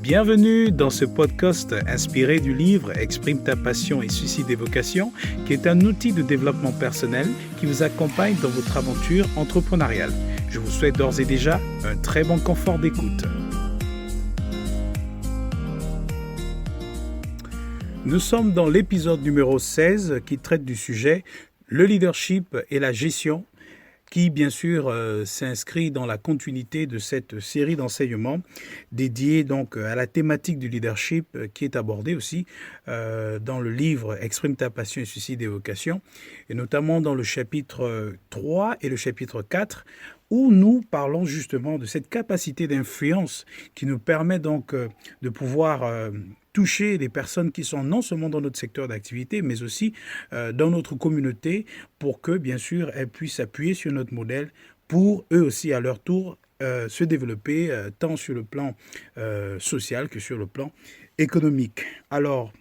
Bienvenue dans ce podcast inspiré du livre Exprime ta passion et suscite des vocations, qui est un outil de développement personnel qui vous accompagne dans votre aventure entrepreneuriale. Je vous souhaite d'ores et déjà un très bon confort d'écoute. Nous sommes dans l'épisode numéro 16 qui traite du sujet le leadership et la gestion, qui bien sûr s'inscrit dans la continuité de cette série d'enseignements dédiée donc à la thématique du leadership qui est abordée aussi dans le livre Exprime ta passion et suscite des vocations, et notamment dans le chapitre 3 et le chapitre 4, où nous parlons justement de cette capacité d'influence qui nous permet donc de pouvoir toucher les personnes qui sont non seulement dans notre secteur d'activité, mais aussi dans notre communauté, pour que, bien sûr, elles puissent s'appuyer sur notre modèle pour eux aussi, à leur tour, se développer tant sur le plan social que sur le plan économique. Alors,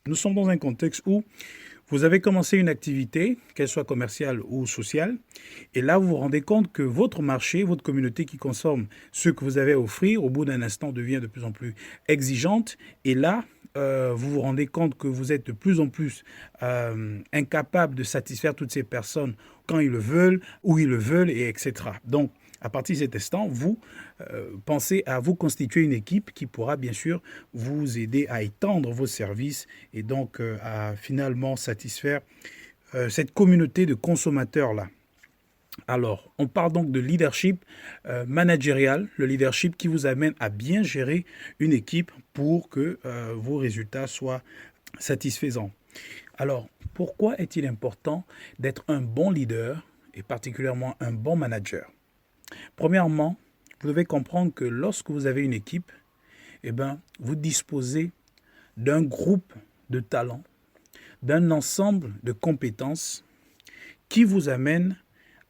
nous sommes dans un contexte où vous avez commencé une activité, qu'elle soit commerciale ou sociale, et là, vous vous rendez compte que votre marché, votre communauté qui consomme ce que vous avez à offrir, au bout d'un instant, devient de plus en plus exigeante. Et là, vous vous rendez compte que vous êtes de plus en plus incapable de satisfaire toutes ces personnes quand ils le veulent, où ils le veulent, et etc. Donc, à partir de cet instant, vous pensez à vous constituer une équipe qui pourra bien sûr vous aider à étendre vos services et donc à finalement satisfaire cette communauté de consommateurs-là. Alors, on parle donc de leadership managérial, le leadership qui vous amène à bien gérer une équipe pour que vos résultats soient satisfaisants. Alors, pourquoi est-il important d'être un bon leader et particulièrement un bon manager ? Premièrement, vous devez comprendre que lorsque vous avez une équipe, vous disposez d'un groupe de talents, d'un ensemble de compétences qui vous amène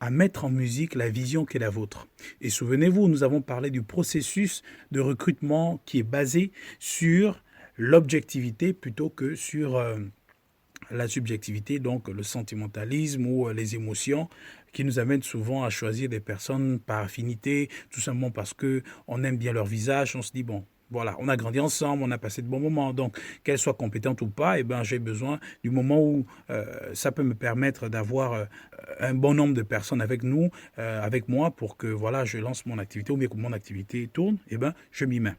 à mettre en musique la vision qui est la vôtre. Et souvenez-vous, nous avons parlé du processus de recrutement qui est basé sur l'objectivité plutôt que sur la subjectivité, donc le sentimentalisme ou les émotions qui nous amènent souvent à choisir des personnes par affinité, tout simplement parce qu'on aime bien leur visage, on se dit bon, voilà, on a grandi ensemble, on a passé de bons moments, donc qu'elle soit compétente ou pas, j'ai besoin du moment où ça peut me permettre d'avoir un bon nombre de personnes avec nous, avec moi, pour que voilà, je lance mon activité, ou bien que mon activité tourne, je m'y mets.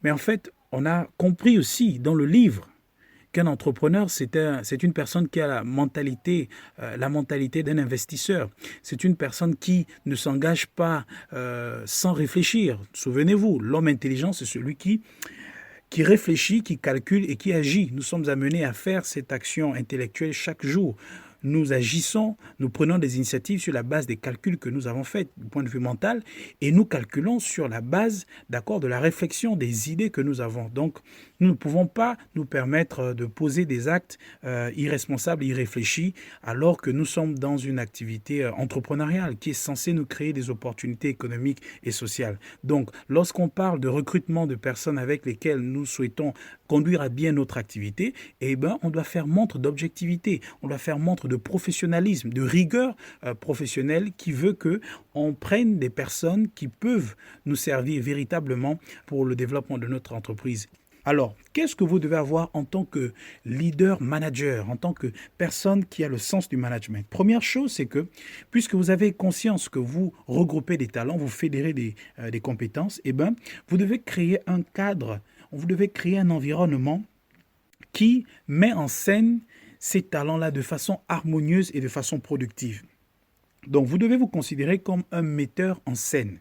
Mais en fait, on a compris aussi dans le livre qu'un entrepreneur, c'est une personne qui a la mentalité d'un investisseur. C'est une personne qui ne s'engage pas sans réfléchir. Souvenez-vous, l'homme intelligent, c'est celui qui réfléchit, qui calcule et qui agit. Nous sommes amenés à faire cette action intellectuelle chaque jour. Nous agissons, nous prenons des initiatives sur la base des calculs que nous avons faits du point de vue mental, et nous calculons sur la base, de la réflexion des idées que nous avons. Donc, nous ne pouvons pas nous permettre de poser des actes irresponsables, irréfléchis, alors que nous sommes dans une activité entrepreneuriale qui est censée nous créer des opportunités économiques et sociales. Donc, lorsqu'on parle de recrutement de personnes avec lesquelles nous souhaitons conduire à bien notre activité, on doit faire montre d'objectivité, on doit faire montre de professionnalisme, de rigueur professionnelle qui veut qu'on prenne des personnes qui peuvent nous servir véritablement pour le développement de notre entreprise. Alors, qu'est-ce que vous devez avoir en tant que leader manager, en tant que personne qui a le sens du management ? Première chose, c'est que, puisque vous avez conscience que vous regroupez des talents, vous fédérez des compétences, vous devez créer un cadre, vous devez créer un environnement qui met en scène ces talents-là de façon harmonieuse et de façon productive. Donc, vous devez vous considérer comme un metteur en scène.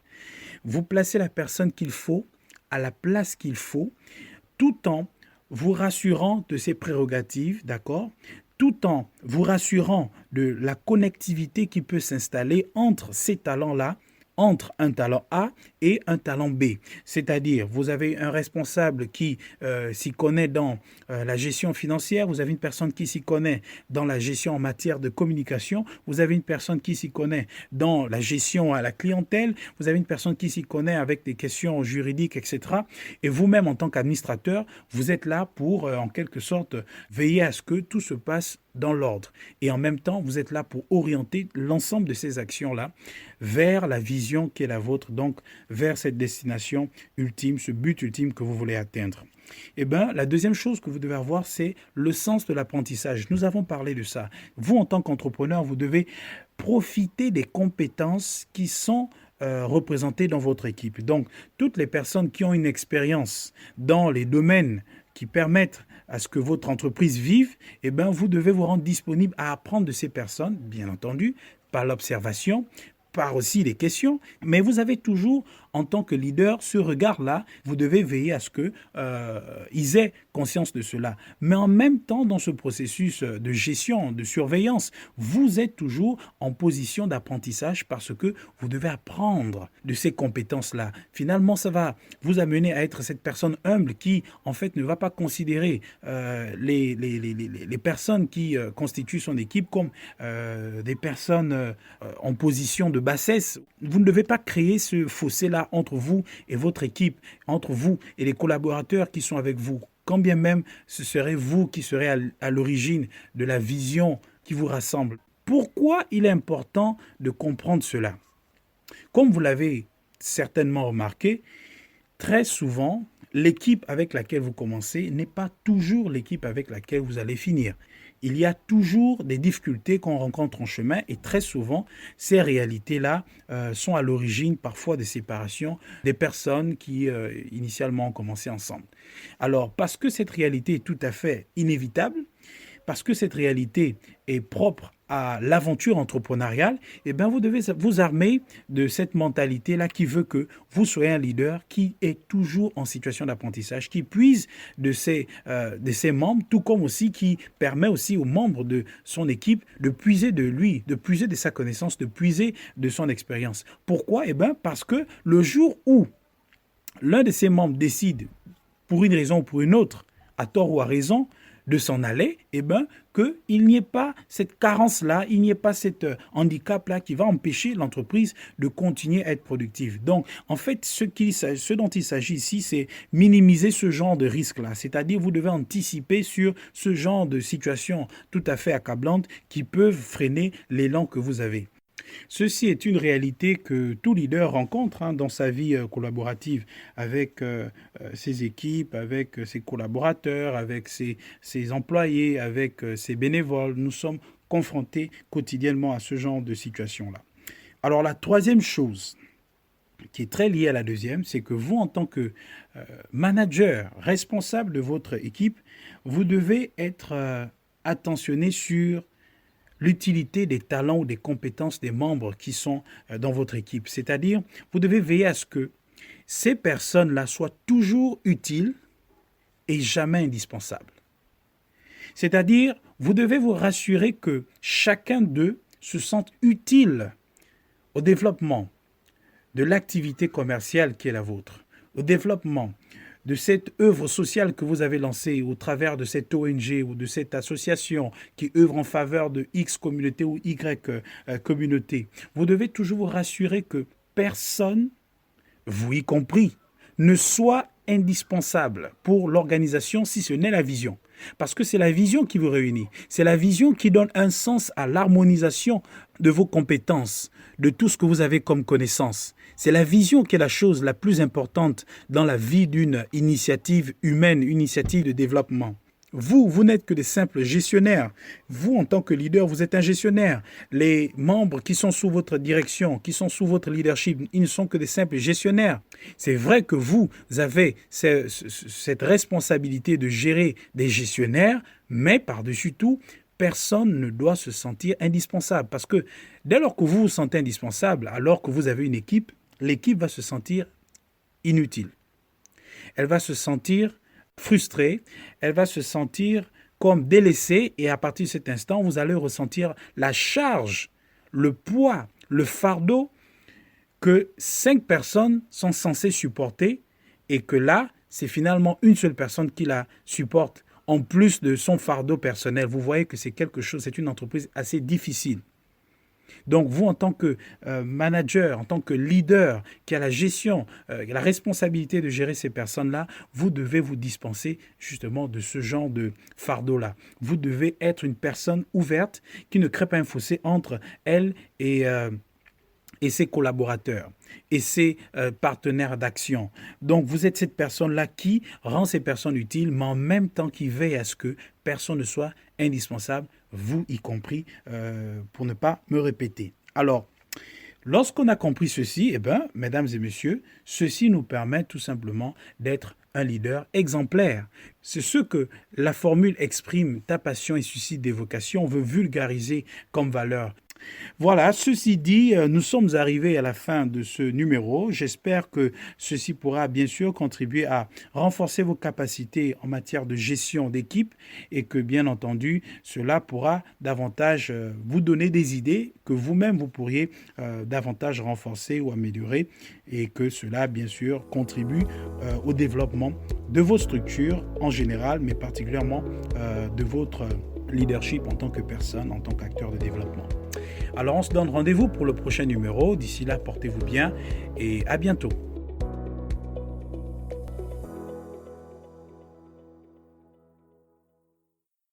Vous placez la personne qu'il faut à la place qu'il faut, tout en vous rassurant de ses prérogatives, d'accord ? Tout en vous rassurant de la connectivité qui peut s'installer entre ces talents-là, entre un talent A et un talent B. C'est-à-dire, vous avez un responsable qui s'y connaît dans la gestion financière, vous avez une personne qui s'y connaît dans la gestion en matière de communication, vous avez une personne qui s'y connaît dans la gestion à la clientèle, vous avez une personne qui s'y connaît avec des questions juridiques, etc. Et vous-même, en tant qu'administrateur, vous êtes là pour, en quelque sorte, veiller à ce que tout se passe dans l'ordre. Et en même temps, vous êtes là pour orienter l'ensemble de ces actions-là vers la vision qui est la vôtre, donc vers cette destination ultime, ce but ultime que vous voulez atteindre. Eh bien, la deuxième chose que vous devez avoir, c'est le sens de l'apprentissage. Nous avons parlé de ça. Vous, en tant qu'entrepreneur, vous devez profiter des compétences qui sont représentées dans votre équipe. Donc, toutes les personnes qui ont une expérience dans les domaines qui permettent à ce que votre entreprise vive, eh bien, vous devez vous rendre disponible à apprendre de ces personnes, bien entendu, par l'observation, par aussi les questions, mais vous avez toujours, en tant que leader, ce regard-là, vous devez veiller à ce qu'ils aient conscience de cela. Mais en même temps, dans ce processus de gestion, de surveillance, vous êtes toujours en position d'apprentissage parce que vous devez apprendre de ces compétences-là. Finalement, ça va vous amener à être cette personne humble qui, en fait, ne va pas considérer les personnes qui constituent son équipe comme des personnes en position de bassesse. Vous ne devez pas créer ce fossé-là entre vous et votre équipe, entre vous et les collaborateurs qui sont avec vous. Quand bien même ce serait vous qui serez à l'origine de la vision qui vous rassemble. Pourquoi il est important de comprendre cela? Comme vous l'avez certainement remarqué, très souvent, l'équipe avec laquelle vous commencez n'est pas toujours l'équipe avec laquelle vous allez finir. Il y a toujours des difficultés qu'on rencontre en chemin et très souvent, ces réalités-là sont à l'origine parfois des séparations des personnes qui initialement ont commencé ensemble. Alors, parce que cette réalité est tout à fait inévitable, parce que cette réalité est propre à l'aventure entrepreneuriale, eh bien vous devez vous armer de cette mentalité-là qui veut que vous soyez un leader qui est toujours en situation d'apprentissage, qui puise de ses membres, tout comme aussi qui permet aussi aux membres de son équipe de puiser de lui, de puiser de sa connaissance, de puiser de son expérience. Pourquoi? Eh bien parce que le jour où l'un de ses membres décide, pour une raison ou pour une autre, à tort ou à raison, de s'en aller, eh bien, qu'il n'y ait pas cette carence-là, il n'y ait pas cet handicap-là qui va empêcher l'entreprise de continuer à être productive. Donc, en fait, ce dont il s'agit ici, c'est minimiser ce genre de risque-là. C'est-à-dire, vous devez anticiper sur ce genre de situation tout à fait accablante qui peuvent freiner l'élan que vous avez. Ceci est une réalité que tout leader rencontre dans sa vie collaborative avec ses équipes, avec ses collaborateurs, avec ses employés, avec ses bénévoles. Nous sommes confrontés quotidiennement à ce genre de situation-là. Alors la troisième chose qui est très liée à la deuxième, c'est que vous, en tant que manager responsable de votre équipe, vous devez être attentionné sur l'utilité des talents ou des compétences des membres qui sont dans votre équipe. C'est-à-dire, vous devez veiller à ce que ces personnes-là soient toujours utiles et jamais indispensables. C'est-à-dire, vous devez vous rassurer que chacun d'eux se sente utile au développement de l'activité commerciale qui est la vôtre, au développement de cette œuvre sociale que vous avez lancée au travers de cette ONG ou de cette association qui œuvre en faveur de X communauté ou Y communauté. Vous devez toujours vous rassurer que personne, vous y compris, ne soit indispensable pour l'organisation si ce n'est la vision. Parce que c'est la vision qui vous réunit. C'est la vision qui donne un sens à l'harmonisation de vos compétences, de tout ce que vous avez comme connaissance. C'est la vision qui est la chose la plus importante dans la vie d'une initiative humaine, une initiative de développement. Vous n'êtes que des simples gestionnaires. Vous, en tant que leader, vous êtes un gestionnaire. Les membres qui sont sous votre direction, qui sont sous votre leadership, ils ne sont que des simples gestionnaires. C'est vrai que vous avez cette responsabilité de gérer des gestionnaires, mais par-dessus tout, personne ne doit se sentir indispensable. Parce que dès lors que vous vous sentez indispensable, alors que vous avez une équipe, l'équipe va se sentir inutile. Elle va se sentir frustrée, elle va se sentir comme délaissée et à partir de cet instant, vous allez ressentir la charge, le poids, le fardeau que 5 personnes sont censées supporter et que là, c'est finalement une seule personne qui la supporte en plus de son fardeau personnel. Vous voyez que c'est quelque chose, c'est une entreprise assez difficile. Donc vous, en tant que manager, en tant que leader qui a la gestion, la responsabilité de gérer ces personnes-là, vous devez vous dispenser justement de ce genre de fardeau-là. Vous devez être une personne ouverte qui ne crée pas un fossé entre elle et et ses collaborateurs et ses partenaires d'action. Donc, vous êtes cette personne-là qui rend ces personnes utiles, mais en même temps qui veille à ce que personne ne soit indispensable, vous y compris, pour ne pas me répéter. Alors, lorsqu'on a compris ceci, eh bien, mesdames et messieurs, ceci nous permet tout simplement d'être un leader exemplaire. C'est ce que la formule exprime ta passion et suscite des vocations, on veut vulgariser comme valeur. Voilà, ceci dit, nous sommes arrivés à la fin de ce numéro. J'espère que ceci pourra bien sûr contribuer à renforcer vos capacités en matière de gestion d'équipe et que bien entendu, cela pourra davantage vous donner des idées que vous-même vous pourriez davantage renforcer ou améliorer et que cela bien sûr contribue au développement de vos structures en général, mais particulièrement de votre leadership en tant que personne, en tant qu'acteur de développement. Alors on se donne rendez-vous pour le prochain numéro. D'ici là, portez-vous bien et à bientôt.